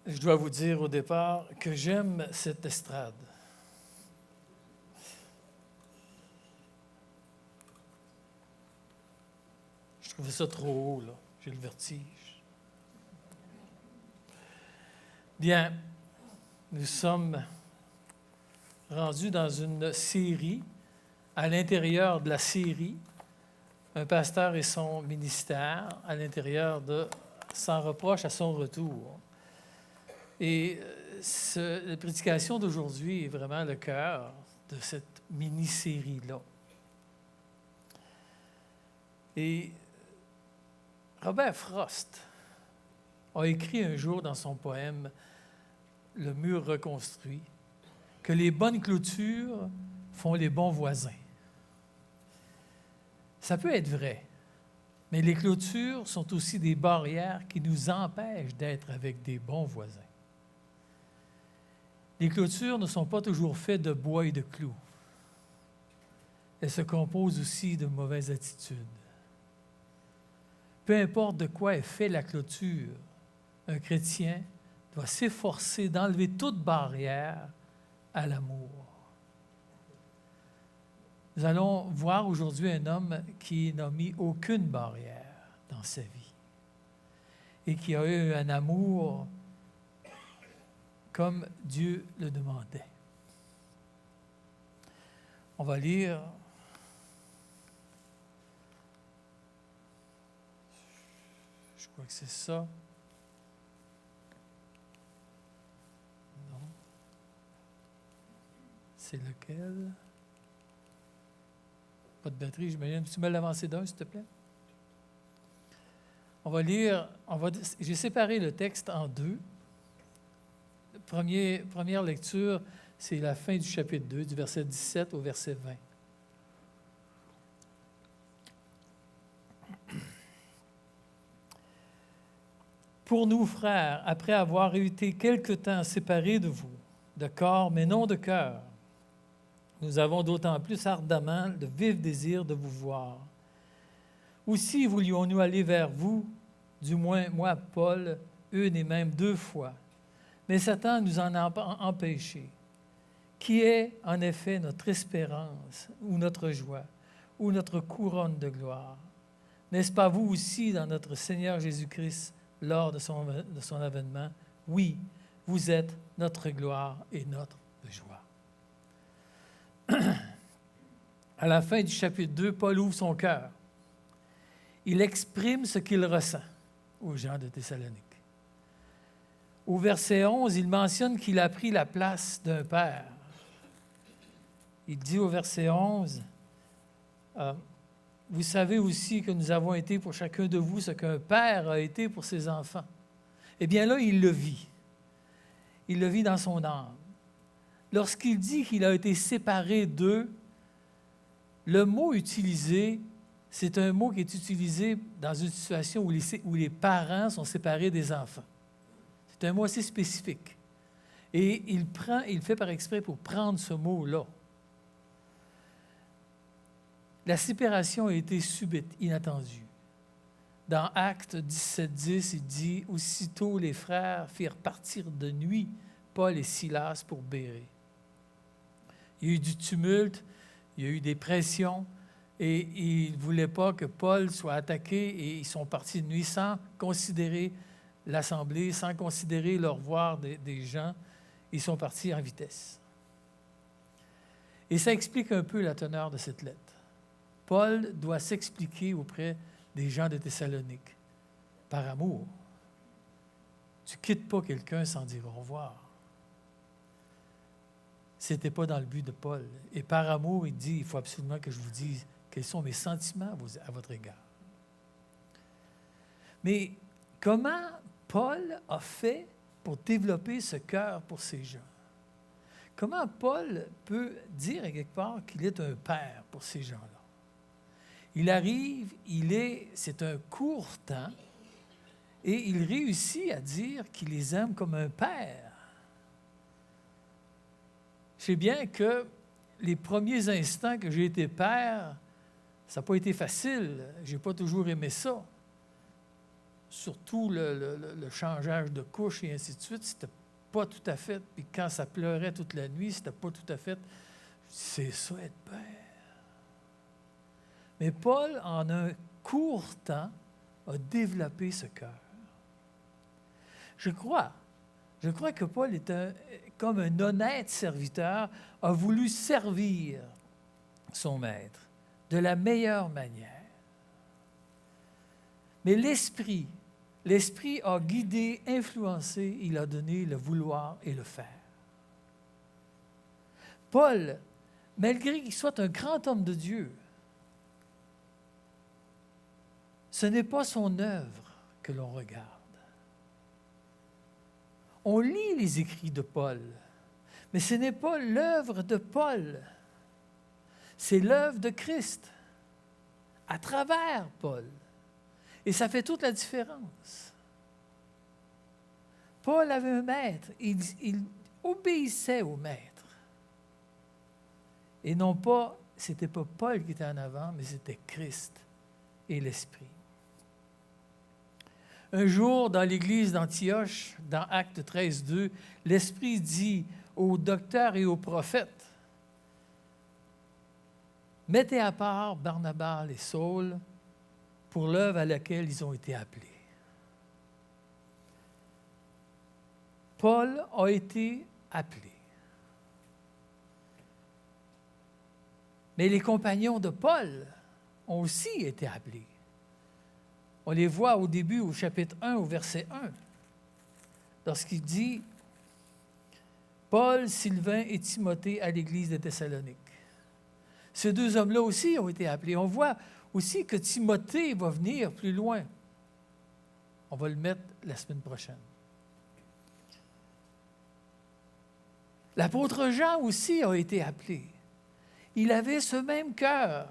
je dois vous dire au départ que j'aime cette estrade. Je trouvais ça trop haut, là. J'ai le vertige. Bien, nous sommes rendus dans une série. À l'intérieur de la série, un pasteur et son ministère, à l'intérieur de Sans reproche à son retour. Et la prédication d'aujourd'hui est vraiment le cœur de cette mini-série-là. Et Robert Frost a écrit un jour dans son poème « Le mur reconstruit » que les bonnes clôtures font les bons voisins. Ça peut être vrai, mais les clôtures sont aussi des barrières qui nous empêchent d'être avec des bons voisins. Les clôtures ne sont pas toujours faites de bois et de clous. Elles se composent aussi de mauvaises attitudes. Peu importe de quoi est faite la clôture, un chrétien doit s'efforcer d'enlever toute barrière à l'amour. Nous allons voir aujourd'hui un homme qui n'a mis aucune barrière dans sa vie et qui a eu un amour comme Dieu le demandait. On va lire je crois que c'est ça. Non. C'est lequel? Pas de batterie, j'imagine. Tu me l'avancer d'un, s'il te plaît? On va lire, j'ai séparé le texte en deux. Première lecture, c'est la fin du chapitre 2, du verset 17 au verset 20. Pour nous, frères, après avoir été quelque temps séparés de vous, de corps, mais non de cœur, nous avons d'autant plus ardemment le vif désir de vous voir. Aussi voulions-nous aller vers vous, du moins moi, Paul, une et même 2 fois. Mais Satan nous en a empêchés. Qui est en effet notre espérance, ou notre joie, ou notre couronne de gloire? N'est-ce pas vous aussi dans notre Seigneur Jésus-Christ lors de son avènement? Oui, vous êtes notre gloire et notre joie. À la fin du chapitre 2, Paul ouvre son cœur. Il exprime ce qu'il ressent aux gens de Thessalonique. Au verset 11, il mentionne qu'il a pris la place d'un père. Il dit au verset 11, vous savez aussi que nous avons été pour chacun de vous ce qu'un père a été pour ses enfants. Eh bien là, il le vit. Il le vit dans son âme. Lorsqu'il dit qu'il a été séparé d'eux, le mot utilisé, c'est un mot qui est utilisé dans une situation où les parents sont séparés des enfants. C'est un mot assez spécifique. Et il fait par exprès pour prendre ce mot-là. La séparation a été subite, inattendue. Dans Actes 17:10, il dit « Aussitôt les frères firent partir de nuit Paul et Silas pour Bérée. » Il y a eu du tumulte, il y a eu des pressions, et ils ne voulaient pas que Paul soit attaqué, et ils sont partis de nuit sans considérer l'assemblée, sans considérer le revoir des gens. Ils sont partis en vitesse. Et ça explique un peu la teneur de cette lettre. Paul doit s'expliquer auprès des gens de Thessalonique, par amour. Tu ne quittes pas quelqu'un sans dire au revoir. Ce n'était pas dans le but de Paul. Et par amour, il dit, il faut absolument que je vous dise quels sont mes sentiments à votre égard. Mais comment Paul a fait pour développer ce cœur pour ces gens? Comment Paul peut dire à quelque part qu'il est un père pour ces gens-là? Il arrive, c'est un court temps, et il réussit à dire qu'il les aime comme un père. Je sais bien que les premiers instants que j'ai été père, ça n'a pas été facile. Je n'ai pas toujours aimé ça. surtout le changeage de couche et ainsi de suite, c'était pas tout à fait. Puis quand ça pleurait toute la nuit, c'était pas tout à fait. C'est ça être père. Mais Paul, en un court temps, a développé ce cœur. Je crois que Paul est comme un honnête serviteur, a voulu servir son maître de la meilleure manière. Mais l'Esprit a guidé, influencé, il a donné le vouloir et le faire. Paul, malgré qu'il soit un grand homme de Dieu, ce n'est pas son œuvre que l'on regarde. On lit les écrits de Paul, mais ce n'est pas l'œuvre de Paul, c'est l'œuvre de Christ, à travers Paul. Et ça fait toute la différence. Paul avait un maître, il obéissait au maître. Et non pas, c'était pas Paul qui était en avant, mais c'était Christ et l'Esprit. Un jour, dans l'église d'Antioche, dans Actes 13, 2, l'Esprit dit aux docteurs et aux prophètes, « Mettez à part Barnabas et Saul pour l'œuvre à laquelle ils ont été appelés. » Paul a été appelé. Mais les compagnons de Paul ont aussi été appelés. On les voit au début, au chapitre 1, au verset 1, lorsqu'il dit « Paul, Sylvain et Timothée à l'église de Thessalonique. » Ces deux hommes-là aussi ont été appelés. On voit aussi que Timothée va venir plus loin. On va le mettre la semaine prochaine. L'apôtre Jean aussi a été appelé. Il avait ce même cœur.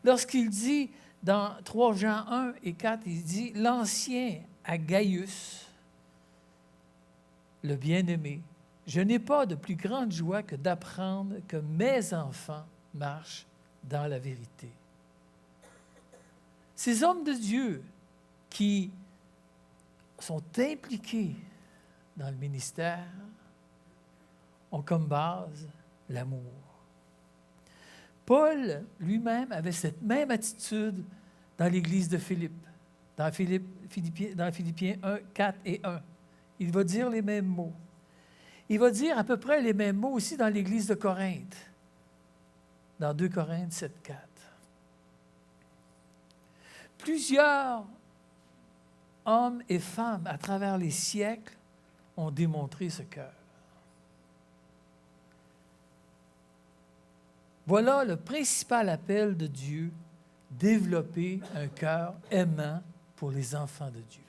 Lorsqu'il dit, dans 3 Jean 1 et 4, il dit « L'ancien à Gaius, le bien-aimé, je n'ai pas de plus grande joie que d'apprendre que mes enfants marchent dans la vérité. » Ces hommes de Dieu qui sont impliqués dans le ministère ont comme base l'amour. Paul lui-même avait cette même attitude dans l'église de Philippe, dans Philippiens 1, 4 et 1. Il va dire les mêmes mots. Il va dire à peu près les mêmes mots aussi dans l'église de Corinthe, dans 2 Corinthes 7, 4. Plusieurs hommes et femmes à travers les siècles ont démontré ce cœur. Voilà le principal appel de Dieu, développer un cœur aimant pour les enfants de Dieu.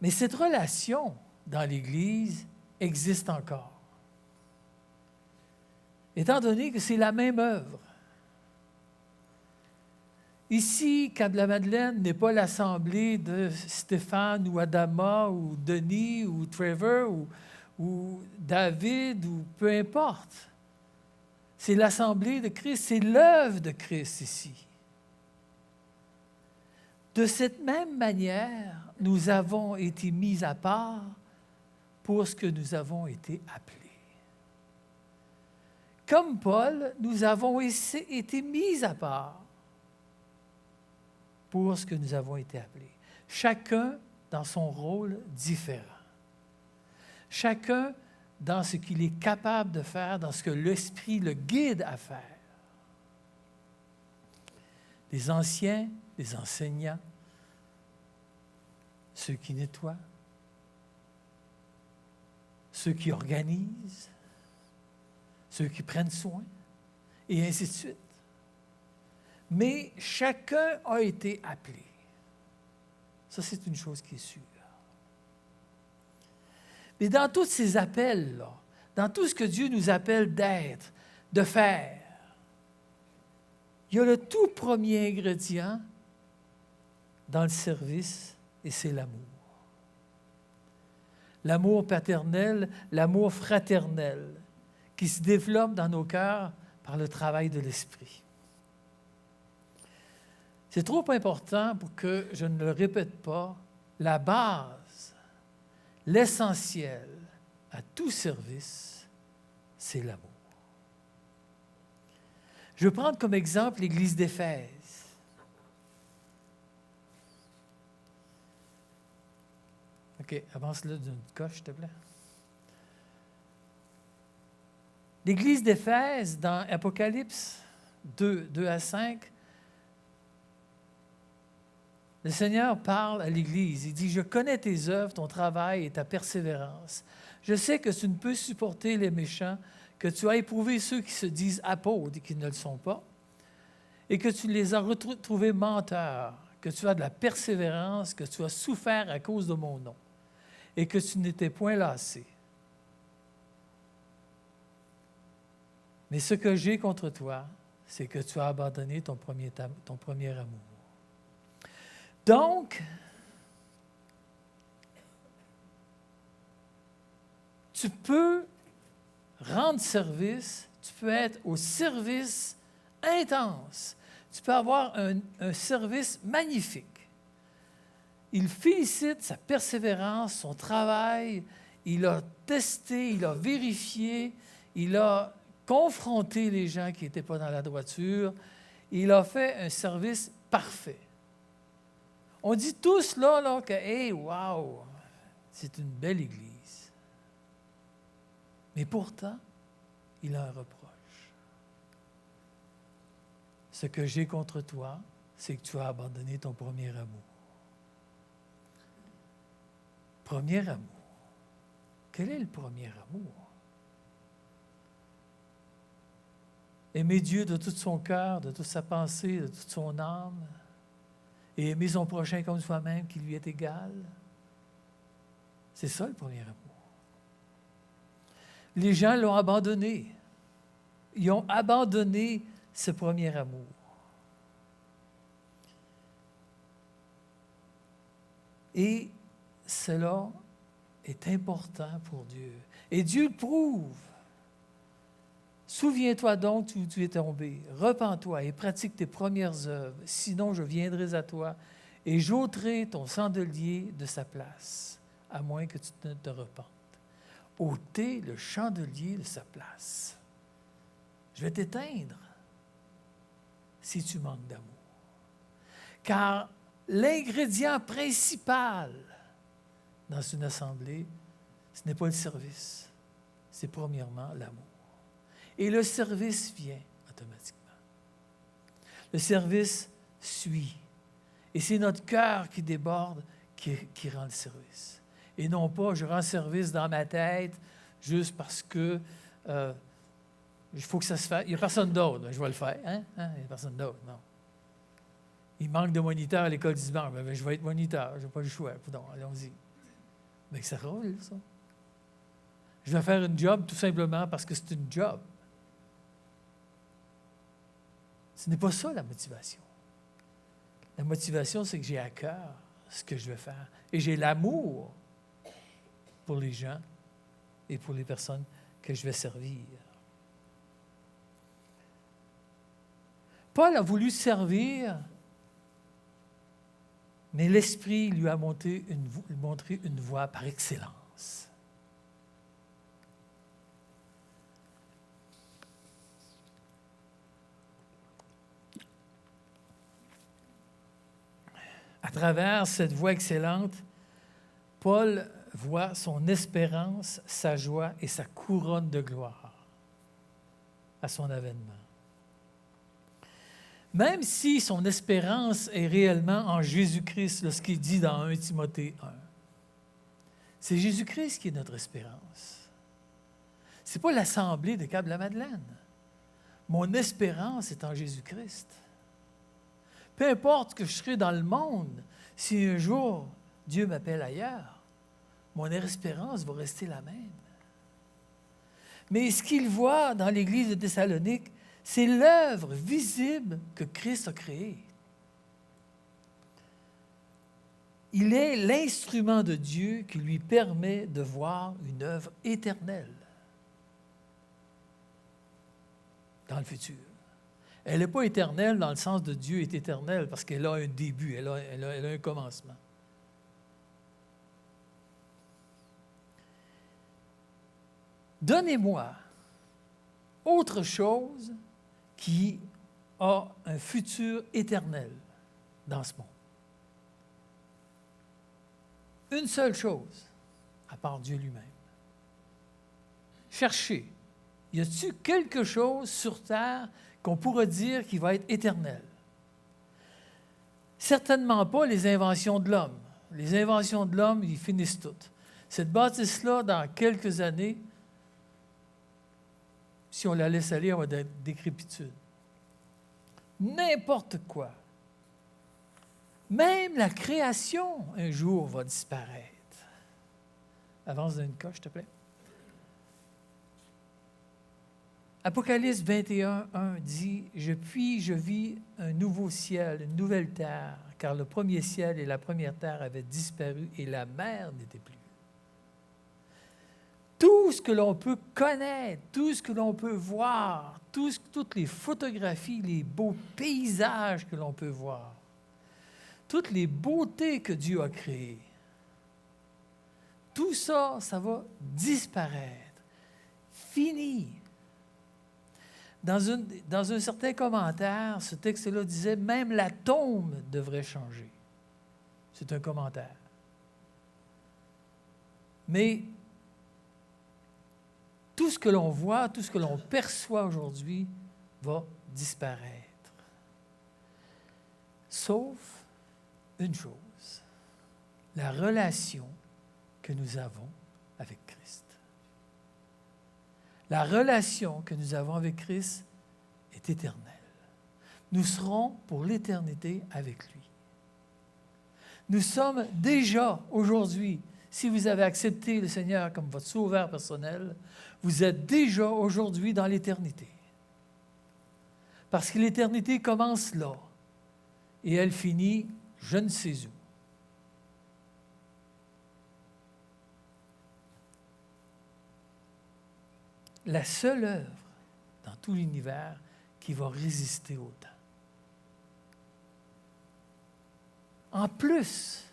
Mais cette relation dans l'Église existe encore. Étant donné que c'est la même œuvre. Ici, Cap-la-Madeleine n'est pas l'assemblée de Stéphane ou Adama ou Denis ou Trevor ou David ou peu importe. C'est l'assemblée de Christ, c'est l'œuvre de Christ ici. De cette même manière, nous avons été mis à part pour ce que nous avons été appelés. Comme Paul, nous avons été mis à part pour ce que nous avons été appelés. Chacun dans son rôle différent. Chacun dans ce qu'il est capable de faire, dans ce que l'Esprit le guide à faire. Les anciens, les enseignants, ceux qui nettoient, ceux qui organisent, ceux qui prennent soin, et ainsi de suite. Mais chacun a été appelé. Ça, c'est une chose qui est sûre. Mais dans tous ces appels-là, dans tout ce que Dieu nous appelle d'être, de faire, il y a le tout premier ingrédient dans le service, et c'est l'amour. L'amour paternel, l'amour fraternel, qui se développe dans nos cœurs par le travail de l'Esprit. C'est trop important pour que je ne le répète pas. La base, l'essentiel à tout service, c'est l'amour. Je vais prendre comme exemple l'Église d'Éphèse. OK, avance-le d'une coche, s'il te plaît. L'Église d'Éphèse, dans Apocalypse 2 à 5, le Seigneur parle à l'Église. Il dit, « Je connais tes œuvres, ton travail et ta persévérance. Je sais que tu ne peux supporter les méchants, que tu as éprouvé ceux qui se disent apôtres et qui ne le sont pas, et que tu les as retrouvés menteurs, que tu as de la persévérance, que tu as souffert à cause de mon nom, et que tu n'étais point lassé. Mais ce que j'ai contre toi, c'est que tu as abandonné ton premier amour. » Donc, tu peux rendre service, tu peux être au service intense, tu peux avoir un service magnifique. Il félicite sa persévérance, son travail, il a testé, il a vérifié, il a confronté les gens qui n'étaient pas dans la droiture, il a fait un service parfait. On dit tous là que, hey, wow, c'est une belle Église. Mais pourtant, il a un reproche. Ce que j'ai contre toi, c'est que tu as abandonné ton premier amour. Premier amour. Quel est le premier amour? Aimer Dieu de tout son cœur, de toute sa pensée, de toute son âme, et aimer son prochain comme soi-même qui lui est égal. C'est ça le premier amour. Les gens l'ont abandonné. Ils ont abandonné ce premier amour. Et cela est important pour Dieu. Et Dieu le prouve. Souviens-toi donc où tu es tombé, repens-toi et pratique tes premières œuvres, sinon je viendrai à toi et j'ôterai ton chandelier de sa place, à moins que tu ne te repentes. Ôter le chandelier de sa place. Je vais t'éteindre si tu manques d'amour. Car l'ingrédient principal dans une assemblée, ce n'est pas le service, c'est premièrement l'amour. Et le service vient automatiquement. Le service suit. Et c'est notre cœur qui déborde qui rend le service. Et non pas, je rends service dans ma tête juste parce que il faut que ça se fasse. Il n'y a personne d'autre, je vais le faire. Hein? Il n'y a personne d'autre, non. Il manque de moniteurs à l'école du dimanche. Ben, je vais être moniteur, je n'ai pas le choix. Pardon, allons-y. Mais ça roule, ça. Je vais faire une job tout simplement parce que c'est une job. Ce n'est pas ça la motivation. La motivation, c'est que j'ai à cœur ce que je vais faire. Et j'ai l'amour pour les gens et pour les personnes que je vais servir. Paul a voulu servir, mais l'Esprit lui a montré une voie par excellence. À travers cette voie excellente, Paul voit son espérance, sa joie et sa couronne de gloire à son avènement. Même si son espérance est réellement en Jésus-Christ, lorsqu'il dit dans 1 Timothée 1, c'est Jésus-Christ qui est notre espérance. Ce n'est pas l'assemblée de Cap-la-Madeleine. Mon espérance est en Jésus-Christ. Peu importe que je serai dans le monde, si un jour Dieu m'appelle ailleurs, mon espérance va rester la même. Mais ce qu'il voit dans l'Église de Thessalonique, c'est l'œuvre visible que Christ a créée. Il est l'instrument de Dieu qui lui permet de voir une œuvre éternelle dans le futur. Elle n'est pas éternelle dans le sens de Dieu est éternel, parce qu'elle a un début, elle a un commencement. Donnez-moi autre chose qui a un futur éternel dans ce monde. Une seule chose, à part Dieu lui-même. Cherchez. Y a-t-il quelque chose sur terre qu'on pourrait dire qui va être éternel? Certainement pas les inventions de l'homme. Les inventions de l'homme, ils finissent toutes. Cette bâtisse-là, dans quelques années, si on la laisse aller, on va être décrépitude. N'importe quoi. Même la création, un jour, va disparaître. Avance d'une coche, s'il te plaît. Apocalypse 21, 1 dit « Je vis un nouveau ciel, une nouvelle terre, car le premier ciel et la première terre avaient disparu et la mer n'était plus. » Tout ce que l'on peut connaître, tout ce que l'on peut voir, toutes les photographies, les beaux paysages que l'on peut voir, toutes les beautés que Dieu a créées, tout ça, ça va disparaître. Fini. Dans un certain commentaire, ce texte-là disait « Même l'atome devrait changer ». C'est un commentaire. Mais tout ce que l'on voit, tout ce que l'on perçoit aujourd'hui va disparaître. Sauf une chose, la relation que nous avons avec Christ. La relation que nous avons avec Christ est éternelle. Nous serons pour l'éternité avec lui. Nous sommes déjà aujourd'hui, si vous avez accepté le Seigneur comme votre sauveur personnel, vous êtes déjà aujourd'hui dans l'éternité. Parce que l'éternité commence là et elle finit je ne sais où. La seule œuvre dans tout l'univers qui va résister au temps. En plus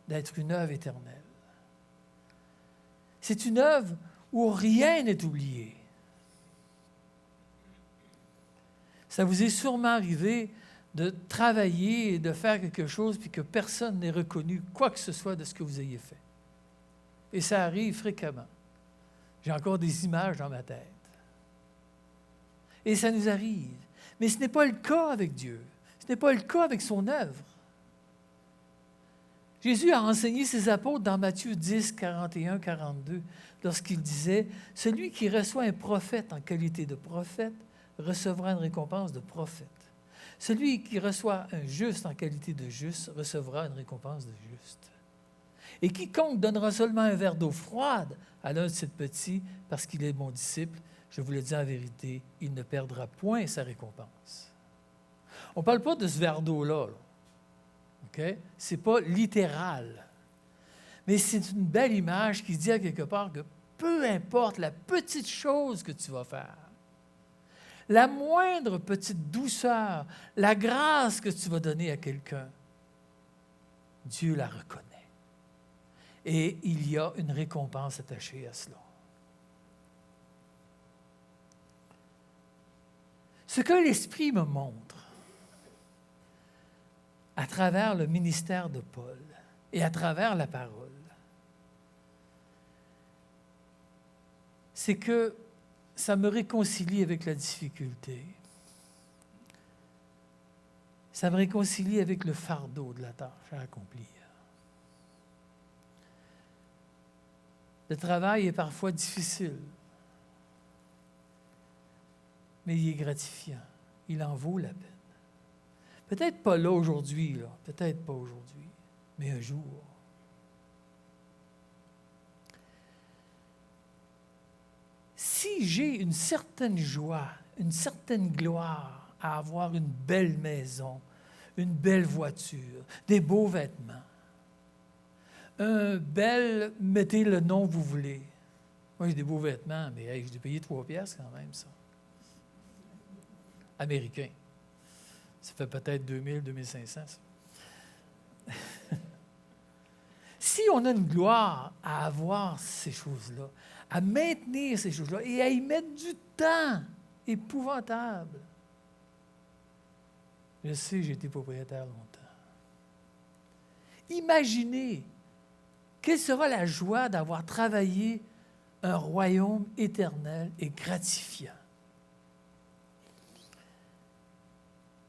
d'être une œuvre éternelle, c'est une œuvre où rien n'est oublié. Ça vous est sûrement arrivé de travailler et de faire quelque chose puis que personne n'ait reconnu quoi que ce soit de ce que vous ayez fait. Et ça arrive fréquemment. J'ai encore des images dans ma tête. Et ça nous arrive. Mais ce n'est pas le cas avec Dieu. Ce n'est pas le cas avec son œuvre. Jésus a enseigné ses apôtres dans Matthieu 10, 41, 42, lorsqu'il disait « Celui qui reçoit un prophète en qualité de prophète recevra une récompense de prophète. Celui qui reçoit un juste en qualité de juste recevra une récompense de juste. Et quiconque donnera seulement un verre d'eau froide à l'un de ces petits, parce qu'il est mon disciple, je vous le dis en vérité, il ne perdra point sa récompense. » On ne parle pas de ce verre d'eau-là. Okay? Ce n'est pas littéral. Mais c'est une belle image qui dit à quelque part que peu importe la petite chose que tu vas faire, la moindre petite douceur, la grâce que tu vas donner à quelqu'un, Dieu la reconnaît. Et il y a une récompense attachée à cela. Ce que l'Esprit me montre à travers le ministère de Paul et à travers la parole, c'est que ça me réconcilie avec la difficulté. Ça me réconcilie avec le fardeau de la tâche à accomplir. Le travail est parfois difficile, mais il est gratifiant. Il en vaut la peine. Peut-être pas là aujourd'hui, peut-être pas aujourd'hui, mais un jour. Si j'ai une certaine joie, une certaine gloire à avoir une belle maison, une belle voiture, des beaux vêtements, un bel, mettez le nom que vous voulez. Moi, j'ai des beaux vêtements, mais hey, je l'ai payé 3 piastres quand même, ça. Américain. Ça fait peut-être 2000, 2500. Si on a une gloire à avoir ces choses-là, à maintenir ces choses-là et à y mettre du temps épouvantable. Je sais, j'ai été propriétaire longtemps. Imaginez quelle sera la joie d'avoir travaillé un royaume éternel et gratifiant.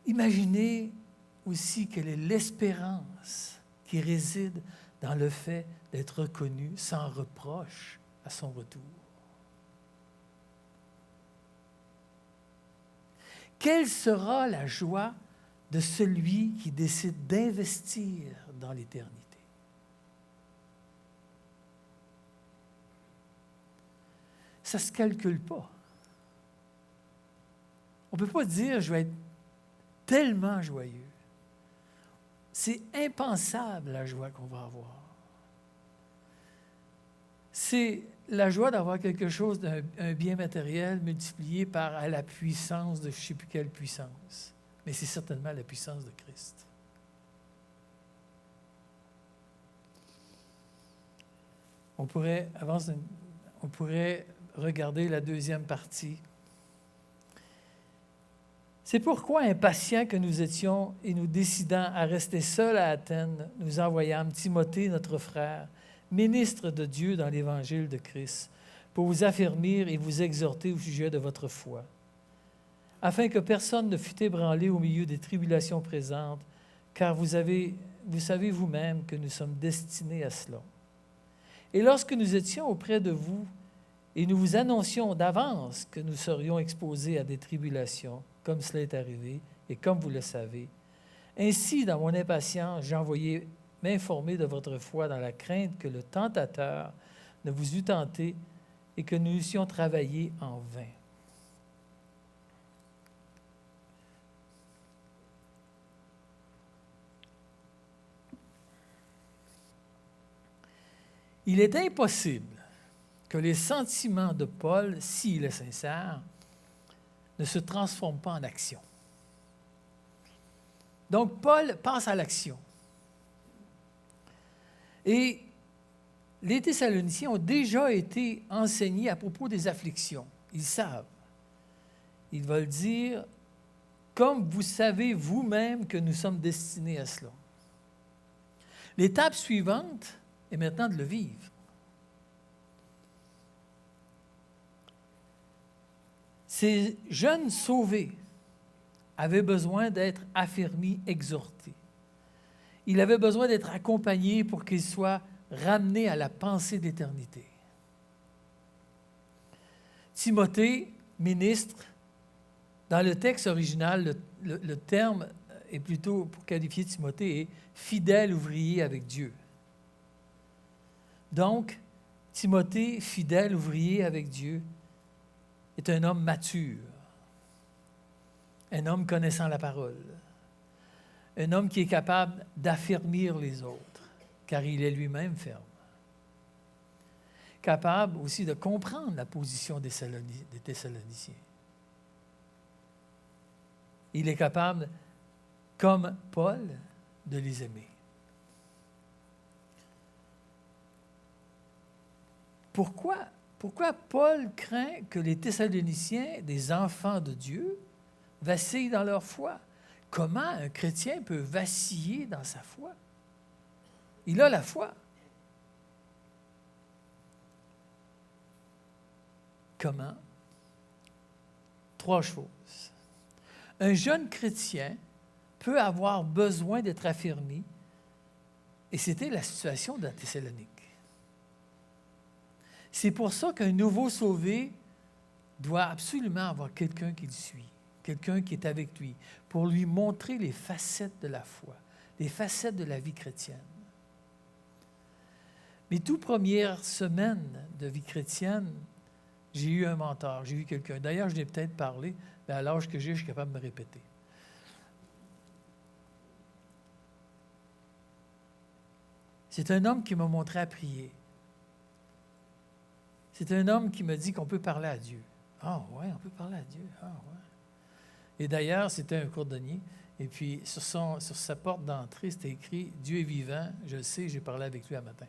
Imaginez aussi quelle est l'espérance qui réside dans le fait d'être reconnu sans reproche à son retour. Quelle sera la joie de celui qui décide d'investir dans l'éternité? Ça ne se calcule pas. On ne peut pas dire « je vais être tellement joyeux ». C'est impensable la joie qu'on va avoir. C'est la joie d'avoir quelque chose, un bien matériel multiplié par à la puissance de je ne sais plus quelle puissance. Mais c'est certainement la puissance de Christ. On pourrait regarder la deuxième partie. C'est pourquoi, impatients que nous étions et nous décidant à rester seuls à Athènes, nous envoyâmes Timothée, notre frère, ministre de Dieu dans l'Évangile de Christ, pour vous affermir et vous exhorter au sujet de votre foi, afin que personne ne fût ébranlé au milieu des tribulations présentes, car vous savez vous-même que nous sommes destinés à cela. Et lorsque nous étions auprès de vous, et nous vous annoncions d'avance que nous serions exposés à des tribulations, comme cela est arrivé, et comme vous le savez. Ainsi, dans mon impatience, j'ai envoyé m'informer de votre foi dans la crainte que le tentateur ne vous eût tenté et que nous eussions travaillé en vain. Il est impossible que les sentiments de Paul, s'il est sincère, ne se transforment pas en action. Donc, Paul passe à l'action. Et les Thessaloniciens ont déjà été enseignés à propos des afflictions. Ils savent. Ils veulent dire, comme vous savez vous-même que nous sommes destinés à cela. L'étape suivante est maintenant de le vivre. Ces jeunes sauvés avaient besoin d'être affermis, exhortés. Ils avaient besoin d'être accompagnés pour qu'ils soient ramenés à la pensée d'éternité. Timothée, ministre, dans le texte original, le terme est plutôt, pour qualifier Timothée, est fidèle ouvrier avec Dieu. Donc, Timothée, fidèle ouvrier avec Dieu, est un homme mature, un homme connaissant la parole, un homme qui est capable d'affermir les autres, car il est lui-même ferme. Capable aussi de comprendre la position des Thessaloniciens. Il est capable, comme Paul, de les aimer. Pourquoi Paul craint que les Thessaloniciens, des enfants de Dieu, vacillent dans leur foi? Comment un chrétien peut vaciller dans sa foi? Il a la foi. Comment? 3 choses. Un jeune chrétien peut avoir besoin d'être affermi, et c'était la situation de Thessalonique. C'est pour ça qu'un nouveau sauvé doit absolument avoir quelqu'un qui le suit, quelqu'un qui est avec lui, pour lui montrer les facettes de la foi, les facettes de la vie chrétienne. Mes toutes premières semaines de vie chrétienne, j'ai eu un mentor, j'ai eu quelqu'un. D'ailleurs, je l'ai peut-être parlé, mais à l'âge que j'ai, je suis capable de me répéter. C'est un homme qui m'a montré à prier. C'est un homme qui me dit qu'on peut parler à Dieu. Ah ouais, on peut parler à Dieu. Ah ouais. Et d'ailleurs, c'était un cordonnier. Et puis, sur sa porte d'entrée, c'était écrit « Dieu est vivant, je le sais, j'ai parlé avec lui un matin ».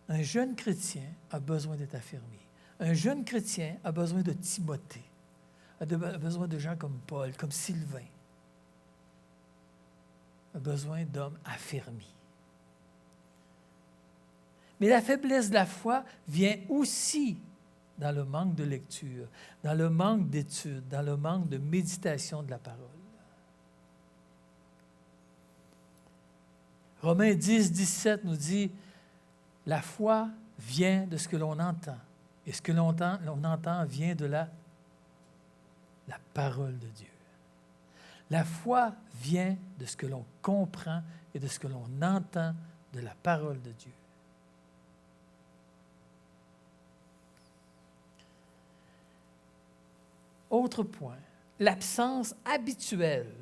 Un jeune chrétien a besoin d'être affirmé. Un jeune chrétien a besoin de Timothée, a besoin de gens comme Paul, comme Sylvain, a besoin d'hommes affermis. Mais la faiblesse de la foi vient aussi dans le manque de lecture, dans le manque d'étude, dans le manque de méditation de la parole. Romains 10, 17 nous dit « La foi vient de ce que l'on entend, et ce que l'on entend vient de la parole de Dieu. » La foi vient de ce que l'on comprend et de ce que l'on entend de la parole de Dieu. Autre point, l'absence habituelle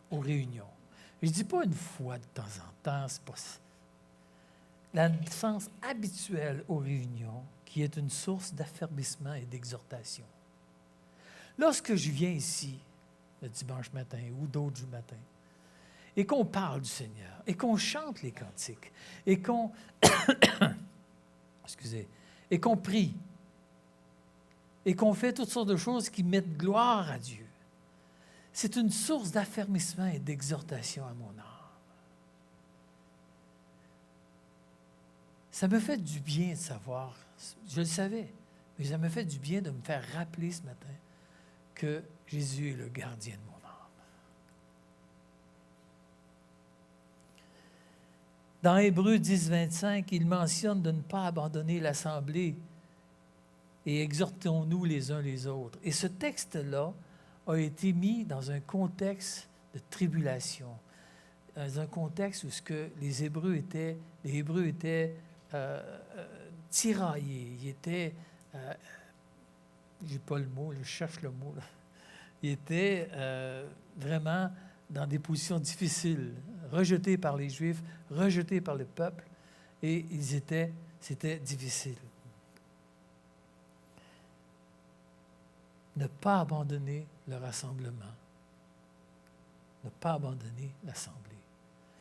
aux réunions. Je ne dis pas une fois de temps en temps, c'est pas ça. L'absence habituelle aux réunions qui est une source d'affermissement et d'exhortation. Lorsque je viens ici, le dimanche matin ou d'autres matins, et qu'on parle du Seigneur, et qu'on chante les cantiques, et qu'on et qu'on prie, et qu'on fait toutes sortes de choses qui mettent gloire à Dieu, c'est une source d'affermissement et d'exhortation à mon âme. Ça me fait du bien de savoir, je le savais, mais ça me fait du bien de me faire rappeler ce matin que Jésus est le gardien de mon âme. Dans Hébreux 10, 25, il mentionne de ne pas abandonner l'assemblée et exhortons-nous les uns les autres. Et ce texte-là a été mis dans un contexte de tribulation, dans un contexte où les Hébreux étaient tiraillés, ils étaient, j'ai pas le mot, je cherche le mot, là. Ils étaient vraiment dans des positions difficiles, rejetés par les Juifs, rejetés par le peuple, et c'était difficile. Ne pas abandonner le rassemblement, ne pas abandonner l'assemblée.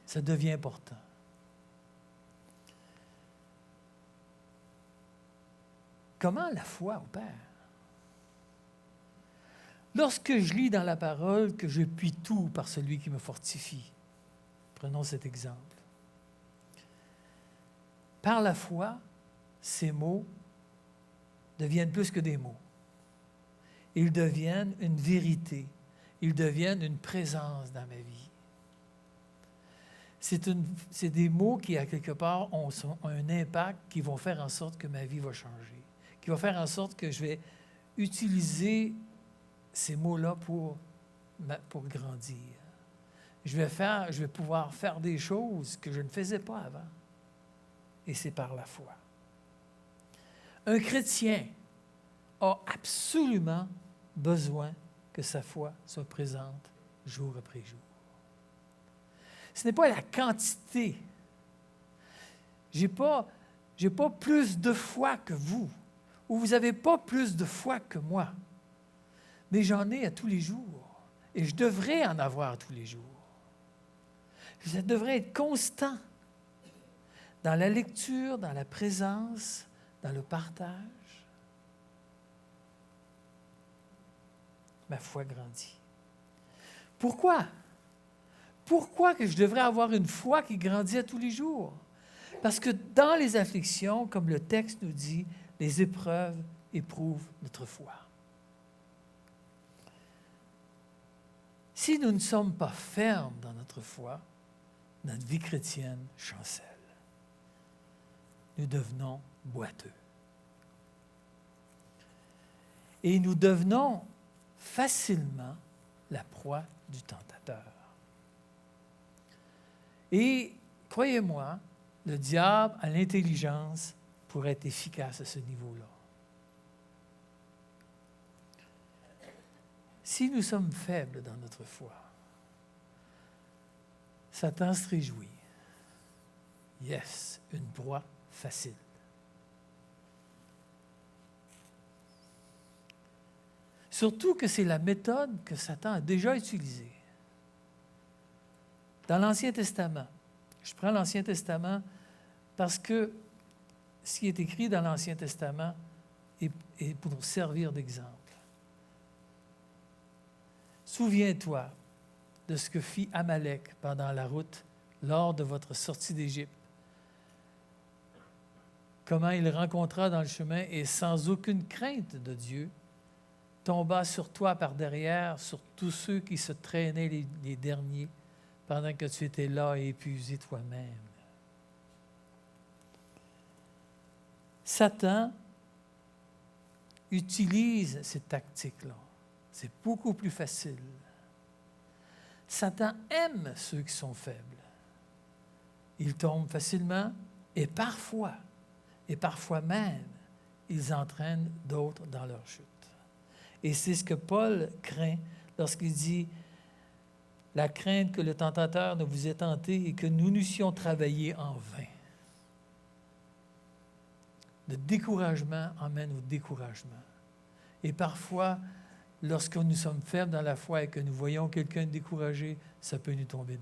Ça devient important. Comment la foi opère? Lorsque je lis dans la parole que je puis tout par celui qui me fortifie, prenons cet exemple. Par la foi, ces mots deviennent plus que des mots. Ils deviennent une vérité. Ils deviennent une présence dans ma vie. C'est des mots qui, à quelque part, ont un impact qui vont faire en sorte que ma vie va changer, qui vont faire en sorte que je vais utiliser ces mots-là pour grandir. Je vais pouvoir faire des choses que je ne faisais pas avant. Et c'est par la foi. Un chrétien a absolument besoin que sa foi soit présente jour après jour. Ce n'est pas la quantité. J'ai pas plus de foi que vous, ou vous n'avez pas plus de foi que moi, mais j'en ai à tous les jours, et je devrais en avoir tous les jours. Je devrais être constant dans la lecture, dans la présence, dans le partage. Ma foi grandit. Pourquoi? Pourquoi que je devrais avoir une foi qui grandit à tous les jours? Parce que dans les afflictions, comme le texte nous dit, les épreuves éprouvent notre foi. Si nous ne sommes pas fermes dans notre foi, notre vie chrétienne chancelle. Nous devenons boiteux. Et nous devenons facilement la proie du tentateur. Et croyez-moi, le diable a l'intelligence pour être efficace à ce niveau-là. Si nous sommes faibles dans notre foi, Satan se réjouit. Yes, une proie facile. Surtout que c'est la méthode que Satan a déjà utilisée. Dans l'Ancien Testament, je prends l'Ancien Testament parce que ce qui est écrit dans l'Ancien Testament est pour nous servir d'exemple. Souviens-toi de ce que fit Amalek pendant la route lors de votre sortie d'Égypte. Comment il rencontra dans le chemin et sans aucune crainte de Dieu, tomba sur toi par derrière, sur tous ceux qui se traînaient les derniers, pendant que tu étais là et épuisé toi-même. Satan utilise ces tactiques-là. C'est beaucoup plus facile. Satan aime ceux qui sont faibles. Ils tombent facilement et parfois même, ils entraînent d'autres dans leur chute. Et c'est ce que Paul craint lorsqu'il dit « La crainte que le tentateur ne vous ait tenté et que nous n'eussions travaillé en vain. » Le découragement emmène au découragement. Et parfois, lorsque nous sommes faibles dans la foi et que nous voyons quelqu'un découragé, ça peut nous tomber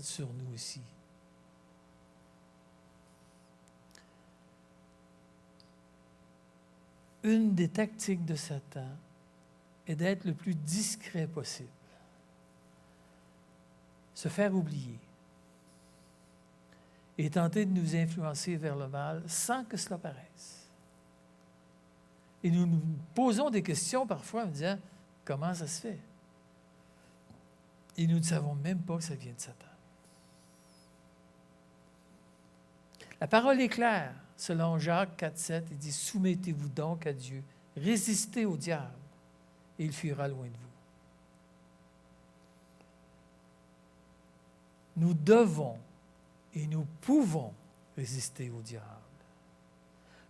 sur nous aussi. Une des tactiques de Satan est d'être le plus discret possible. Se faire oublier et tenter de nous influencer vers le mal sans que cela paraisse. Et nous nous posons des questions parfois en disant « Comment ça se fait? » Et nous ne savons même pas que ça vient de Satan. La parole est claire. Selon Jacques 4,7, il dit « Soumettez-vous donc à Dieu, résistez au diable, et il fuira loin de vous. » Nous devons et nous pouvons résister au diable.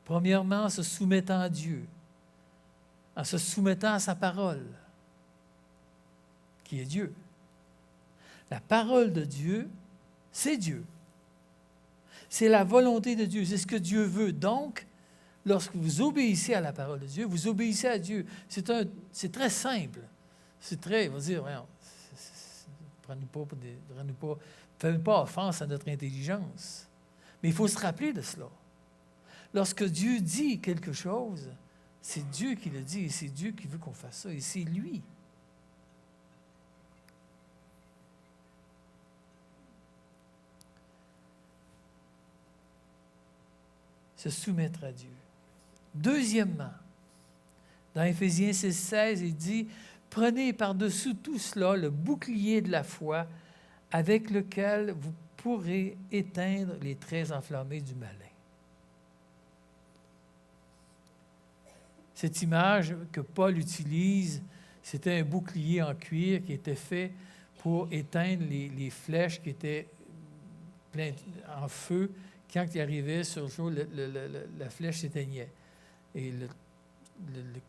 Premièrement, en se soumettant à Dieu, en se soumettant à sa parole, qui est Dieu. La parole de Dieu, c'est Dieu. C'est la volonté de Dieu, c'est ce que Dieu veut. Donc, lorsque vous obéissez à la parole de Dieu, vous obéissez à Dieu. C'est très simple. C'est très, on va dire, ne faites pas offense à notre intelligence. Mais il faut se rappeler de cela. Lorsque Dieu dit quelque chose, c'est Dieu qui le dit et c'est Dieu qui veut qu'on fasse ça et c'est lui. Se soumettre à Dieu. Deuxièmement, dans Éphésiens 6,16, il dit « Prenez par-dessus tout cela le bouclier de la foi avec lequel vous pourrez éteindre les traits enflammés du malin. » Cette image que Paul utilise, c'était un bouclier en cuir qui était fait pour éteindre les flèches qui étaient pleines en feu. Quand il arrivait sur le jour, la flèche s'éteignait. Et le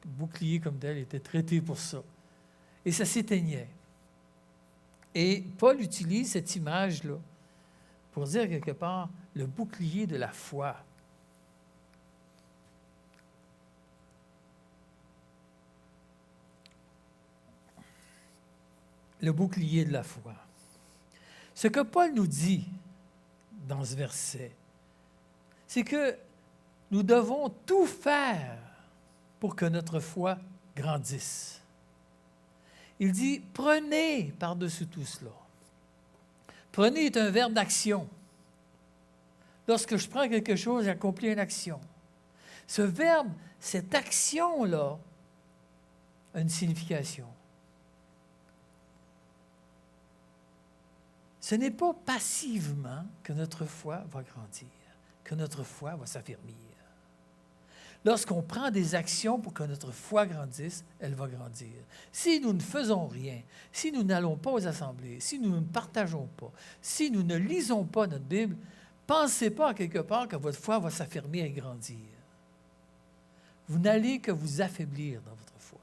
bouclier comme tel était traité pour ça. Et ça s'éteignait. Et Paul utilise cette image-là pour dire quelque part le bouclier de la foi. Le bouclier de la foi. Ce que Paul nous dit dans ce verset, c'est que nous devons tout faire pour que notre foi grandisse. Il dit, prenez par-dessus tout cela. Prenez est un verbe d'action. Lorsque je prends quelque chose, j'accomplis une action. Ce verbe, cette action-là, a une signification. Ce n'est pas passivement que notre foi va grandir, que notre foi va s'affermir. Lorsqu'on prend des actions pour que notre foi grandisse, elle va grandir. Si nous ne faisons rien, si nous n'allons pas aux assemblées, si nous ne partageons pas, si nous ne lisons pas notre Bible, pensez pas à quelque part que votre foi va s'affermir et grandir. Vous n'allez que vous affaiblir dans votre foi.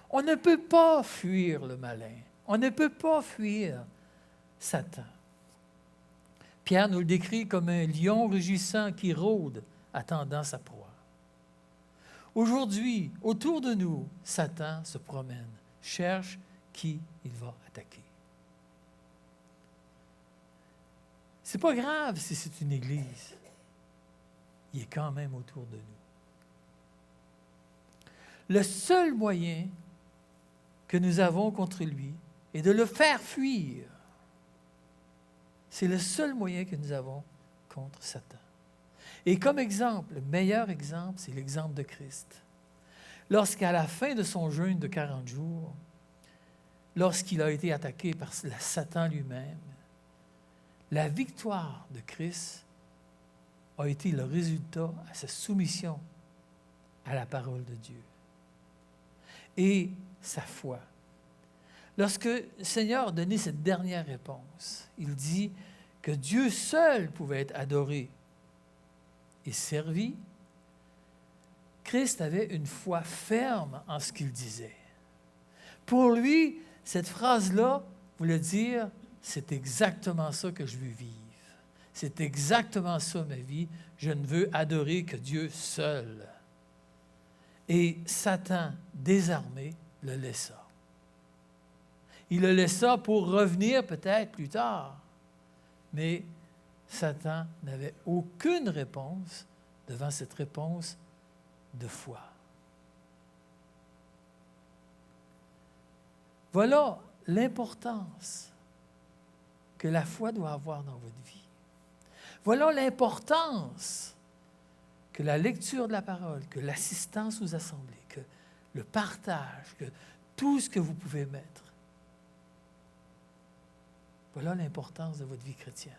On ne peut pas fuir le malin. On ne peut pas fuir Satan. Pierre nous le décrit comme un lion rugissant qui rôde, attendant sa proie. Aujourd'hui, autour de nous, Satan se promène, cherche qui il va attaquer. C'est pas grave si c'est une église. Il est quand même autour de nous. Le seul moyen que nous avons contre lui est de le faire fuir. C'est le seul moyen que nous avons contre Satan. Et comme exemple, le meilleur exemple, c'est l'exemple de Christ. Lorsqu'à la fin de son jeûne de 40 jours, lorsqu'il a été attaqué par Satan lui-même, la victoire de Christ a été le résultat à sa soumission à la parole de Dieu et sa foi. Lorsque le Seigneur a donné cette dernière réponse, il dit que Dieu seul pouvait être adoré et servi. Christ avait une foi ferme en ce qu'il disait. Pour lui, cette phrase-là voulait dire « c'est exactement ça que je veux vivre. C'est exactement ça ma vie. Je ne veux adorer que Dieu seul. » Et Satan, désarmé, le laissa. Il le laissa pour revenir peut-être plus tard. Mais Satan n'avait aucune réponse devant cette réponse de foi. Voilà l'importance que la foi doit avoir dans votre vie. Voilà l'importance que la lecture de la parole, que l'assistance aux assemblées, que le partage, que tout ce que vous pouvez mettre. Voilà l'importance de votre vie chrétienne.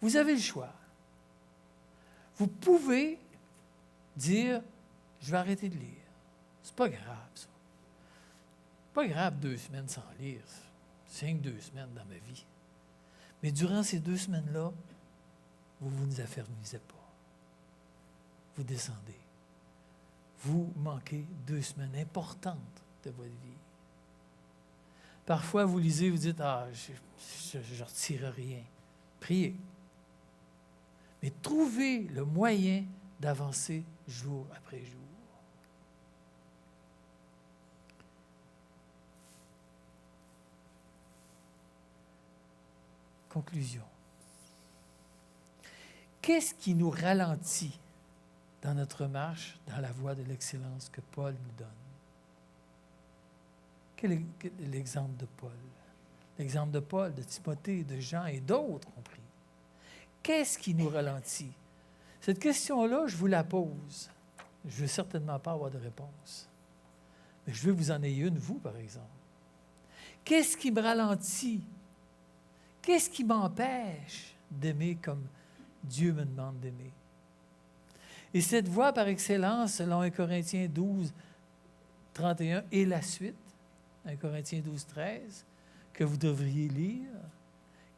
Vous avez le choix. Vous pouvez dire, je vais arrêter de lire. C'est pas grave, ça. Pas grave 2 semaines sans lire. C'est rien que 2 semaines dans ma vie. Mais durant ces 2 semaines-là, vous ne affermissez pas. Vous descendez. Vous manquez 2 semaines importantes de votre vie. Parfois, vous lisez, vous dites, je ne retire rien. Priez. Mais trouvez le moyen d'avancer jour après jour. Conclusion. Qu'est-ce qui nous ralentit dans notre marche dans la voie de l'excellence que Paul nous donne? Quel est l'exemple de Paul? L'exemple de Paul, de Timothée, de Jean et d'autres ont pris. Qu'est-ce qui nous ralentit? Cette question-là, je vous la pose. Je ne veux certainement pas avoir de réponse. Mais je veux que vous en ayez une, vous, par exemple. Qu'est-ce qui me ralentit? Qu'est-ce qui m'empêche d'aimer comme Dieu me demande d'aimer? Et cette voie par excellence, selon 1 Corinthiens 12, 31 et la suite, 1 Corinthiens 12, 13, que vous devriez lire,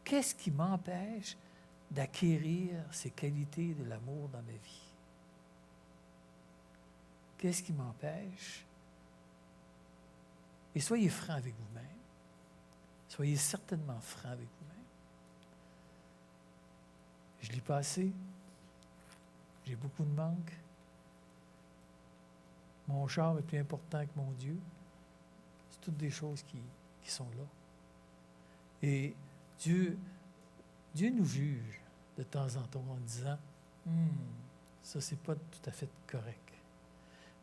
qu'est-ce qui m'empêche d'acquérir ces qualités de l'amour dans ma vie? Qu'est-ce qui m'empêche? Et soyez francs avec vous-même. Soyez certainement francs avec vous-même. Je lis pas assez. J'ai beaucoup de manques. Mon char est plus important que mon Dieu. C'est toutes des choses qui sont là. Et Dieu nous juge de temps en temps en disant « ça, c'est pas tout à fait correct. »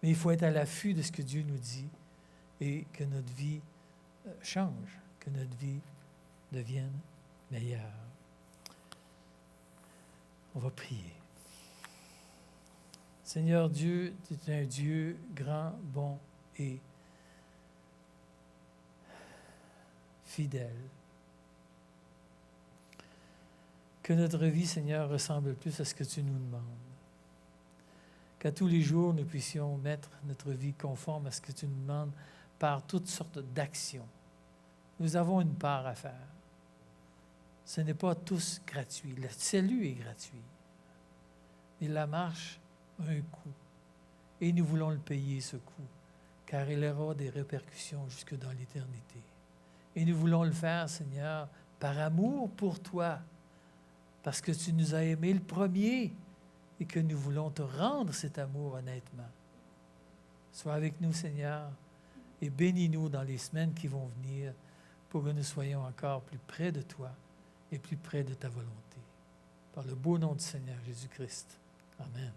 Mais il faut être à l'affût de ce que Dieu nous dit et que notre vie change, que notre vie devienne meilleure. On va prier. Seigneur Dieu, tu es un Dieu grand, bon et fidèle. Que notre vie, Seigneur, ressemble plus à ce que tu nous demandes. Qu'à tous les jours, nous puissions mettre notre vie conforme à ce que tu nous demandes par toutes sortes d'actions. Nous avons une part à faire. Ce n'est pas tous gratuit. Le salut est gratuit. Mais la marche a un coût. Et nous voulons le payer, ce coût, car il aura des répercussions jusque dans l'éternité. Et nous voulons le faire, Seigneur, par amour pour toi, parce que tu nous as aimés le premier et que nous voulons te rendre cet amour honnêtement. Sois avec nous, Seigneur, et bénis-nous dans les semaines qui vont venir pour que nous soyons encore plus près de toi et plus près de ta volonté. Par le beau nom du Seigneur Jésus-Christ. Amen.